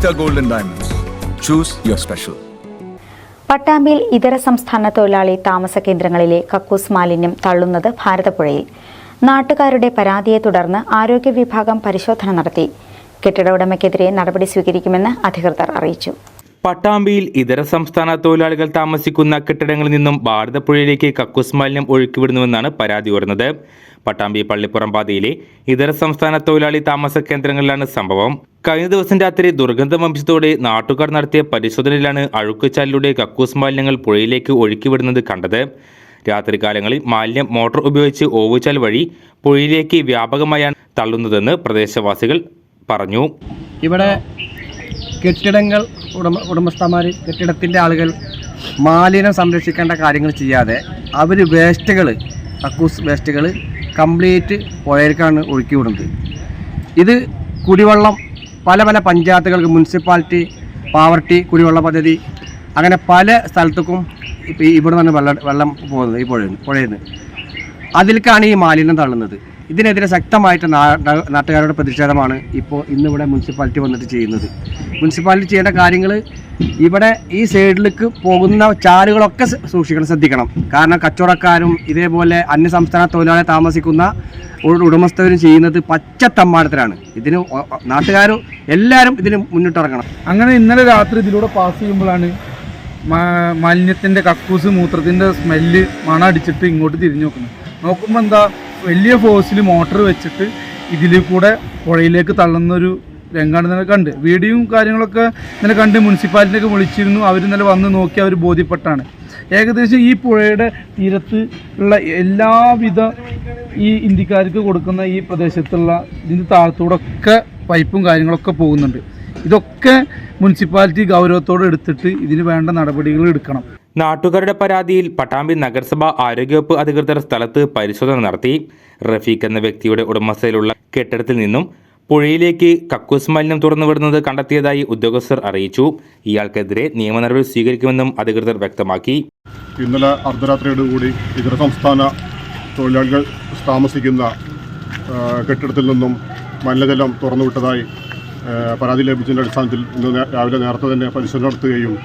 Aditya Gold and Diamonds. Choose your special. പട്ടാമ്പിയിൽ ഇതര സംസ്ഥാന തൊഴിലാളി താമസ കേന്ദ്രങ്ങളിലെ കക്കൂസ് മാലിന്യം തള്ളുന്നത് ഭാരതപ്പുഴയിൽ. നാട്ടുകാരുടെ പരാതിയെ തുടർന്ന് ആരോഗ്യ വിഭാഗം പരിശോധന നടത്തി. കെട്ടിട ഉടമയ്ക്കെതിരെ നടപടി സ്വീകരിക്കുമെന്ന് അധികൃതർ അറിയിച്ചു. പട്ടാമ്പിയിൽ ഇതര സംസ്ഥാന തൊഴിലാളികൾ താമസിക്കുന്ന കെട്ടിടങ്ങളിൽ നിന്നും ഭാരതപ്പുഴയിലേക്ക് കക്കൂസ് മാലിന്യം ഒഴുക്കിവിടുന്നുവെന്നാണ് പരാതി ഉയർന്നത്. പട്ടാമ്പി പള്ളിപ്പുറം പാതയിലെ ഇതര സംസ്ഥാന തൊഴിലാളി താമസ കേന്ദ്രങ്ങളിലാണ് സംഭവം. കഴിഞ്ഞ ദിവസം രാത്രി ദുർഗന്ധം വംശത്തോടെ നാട്ടുകാർ നടത്തിയ പരിശോധനയിലാണ് അഴുക്കുചാലിലൂടെ കക്കൂസ് മാലിന്യങ്ങൾ പുഴയിലേക്ക് ഒഴുക്കിവിടുന്നത് കണ്ടത്. രാത്രികാലങ്ങളിൽ മാലിന്യം മോട്ടോർ ഉപയോഗിച്ച് ഓവുചാൽ വഴി പുഴയിലേക്ക് വ്യാപകമായാണ് തള്ളുന്നതെന്ന് പ്രദേശവാസികൾ പറഞ്ഞു. ഇവിടെ കെട്ടിടങ്ങൾ ഉടമസ്ഥന്മാർ കെട്ടിടത്തിൻ്റെ ആളുകൾ മാലിന്യം സംരക്ഷിക്കേണ്ട കാര്യങ്ങൾ ചെയ്യാതെ അവർ വേസ്റ്റുകൾ കക്കൂസ് വേസ്റ്റുകൾ കംപ്ലീറ്റ് പുഴയിലേക്കാണ് ഒഴുക്കി വിടുന്നത്. ഇത് കുടിവെള്ളം പല പഞ്ചായത്തുകൾക്ക് മുനിസിപ്പാലിറ്റി പാവർട്ടി കുടിവെള്ള പദ്ധതി അങ്ങനെ പല സ്ഥലത്തേക്കും ഇവിടെ നിന്ന് വെള്ളം പോകുന്നത് ഈ പുഴയിൽ നിന്ന് അതിലേക്കാണ് ഈ മാലിന്യം തള്ളുന്നത്. ഇതിനെതിരെ ശക്തമായിട്ട് നാട്ടുകാരുടെ പ്രതിഷേധമാണ് ഇന്നിവിടെ മുനിസിപ്പാലിറ്റി വന്നിട്ട് ചെയ്യുന്നത്. മുനിസിപ്പാലിറ്റി ചെയ്യേണ്ട കാര്യങ്ങൾ ഇവിടെ ഈ സൈഡിലേക്ക് പോകുന്ന ചാലുകളൊക്കെ ശ്രദ്ധിക്കണം. കാരണം കച്ചവടക്കാരും ഇതേപോലെ അന്യസംസ്ഥാന തൊഴിലാളി താമസിക്കുന്ന ഉടമസ്ഥരും ചെയ്യുന്നത് പച്ചത്തമ്മാടത്തിലാണ്. ഇതിന് നാട്ടുകാരും എല്ലാവരും ഇതിന് മുന്നിട്ടിറങ്ങണം. അങ്ങനെ ഇന്നലെ രാത്രി ഇതിലൂടെ പാസ് ചെയ്യുമ്പോഴാണ് മാലിന്യത്തിൻ്റെ കക്കൂസ് മൂത്രത്തിൻ്റെ സ്മെല്ല് മണടിച്ചിട്ട് ഇങ്ങോട്ട് തിരിഞ്ഞു നോക്കുമ്പോൾ എന്താ വലിയ ഫോഴ്സിൽ മോട്ടർ വെച്ചിട്ട് ഇതിൽ കൂടെ പുഴയിലേക്ക് തള്ളുന്നൊരു രംഗാണ് ഇന്നലെ കണ്ട്. വീഡിയോയും കാര്യങ്ങളൊക്കെ ഇന്നലെ കണ്ട് മുനിസിപ്പാലിറ്റിയൊക്കെ വിളിച്ചിരുന്നു. അവർ ഇന്നലെ വന്ന് നോക്കി അവർ ബോധ്യപ്പെട്ടാണ്. ഏകദേശം ഈ പുഴയുടെ തീരത്ത് ഉള്ള എല്ലാവിധ ഈ ഇന്ത്യക്കാർക്ക് കൊടുക്കുന്ന ഈ പ്രദേശത്തുള്ള ഇതിൻ്റെ താഴത്തൂടൊക്കെ പൈപ്പും കാര്യങ്ങളൊക്കെ പോകുന്നുണ്ട്. ഇതൊക്കെ മുനിസിപ്പാലിറ്റി ഗൗരവത്തോടെ എടുത്തിട്ട് ഇതിന് വേണ്ട നടപടികൾ എടുക്കണം. നാട്ടുകാരുടെ പരാതിയിൽ പട്ടാമ്പി നഗരസഭ ആരോഗ്യവകുപ്പ് അധികൃതർ സ്ഥലത്ത് പരിശോധന നടത്തി. റഫീഖ് എന്ന വ്യക്തിയുടെ ഉടമസ്ഥയിലുള്ള കെട്ടിടത്തിൽ നിന്നും പുഴയിലേക്ക് കക്കൂസ് മാലിന്യം തുറന്നുവിടുന്നത് കണ്ടെത്തിയതായി ഉദ്യോഗസ്ഥർ അറിയിച്ചു. ഇയാൾക്കെതിരെ നിയമ നടപടി സ്വീകരിക്കുമെന്നും അധികൃതർ വ്യക്തമാക്കി. ഇന്നലെ അർദ്ധരാത്രിയോടുകൂടി ഇതര സംസ്ഥാന തൊഴിലാളികൾ താമസിക്കുന്ന കെട്ടിടത്തിൽ നിന്നും മലിനജലം തുറന്നുവിട്ടതായി പരാതി ലഭിച്ചതിൻ്റെ അടിസ്ഥാനത്തിൽ ഇന്ന് രാവിലെ നേരത്തെ തന്നെ പരിശോധന നടത്തുകയും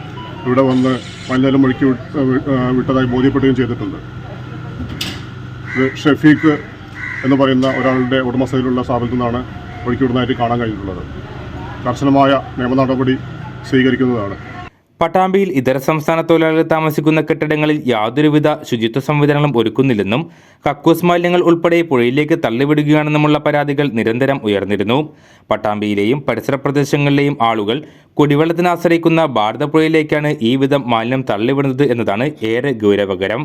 ഇവിടെ വന്ന് മലിനജലം ഒഴുക്കി വിട്ടതായി ബോധ്യപ്പെടുകയും ചെയ്തിട്ടുണ്ട്. ഇത് ഷഫീഖ് എന്ന് പറയുന്ന ഒരാളുടെ ഉടമസ്ഥയിലുള്ള സ്ഥാപനത്തിൽ നിന്നാണ് ഒഴുക്കിവിടുന്നതായിട്ട് കാണാൻ കഴിഞ്ഞിട്ടുള്ളത്. കർശനമായ നിയമ നടപടി സ്വീകരിക്കുന്നതാണ്. പട്ടാമ്പിയിൽ ഇതര സംസ്ഥാന തൊഴിലാളികൾ താമസിക്കുന്ന കെട്ടിടങ്ങളിൽ യാതൊരുവിധ ശുചിത്വ സംവിധാനങ്ങളും ഒരുക്കുന്നില്ലെന്നും കക്കൂസ് മാലിന്യങ്ങൾ ഉൾപ്പെടെ പുഴയിലേക്ക് തള്ളിവിടുകയാണെന്നുമുള്ള പരാതികൾ നിരന്തരം ഉയർന്നിരുന്നു. പട്ടാമ്പിയിലെയും പരിസര പ്രദേശങ്ങളിലെയും ആളുകൾ കുടിവെള്ളത്തിന് ആശ്രയിക്കുന്ന ഭാരതപ്പുഴയിലേക്കാണ് ഈ വിധം മാലിന്യം തള്ളിവിടുന്നത് എന്നതാണ് ഏറെ ഗൗരവകരം.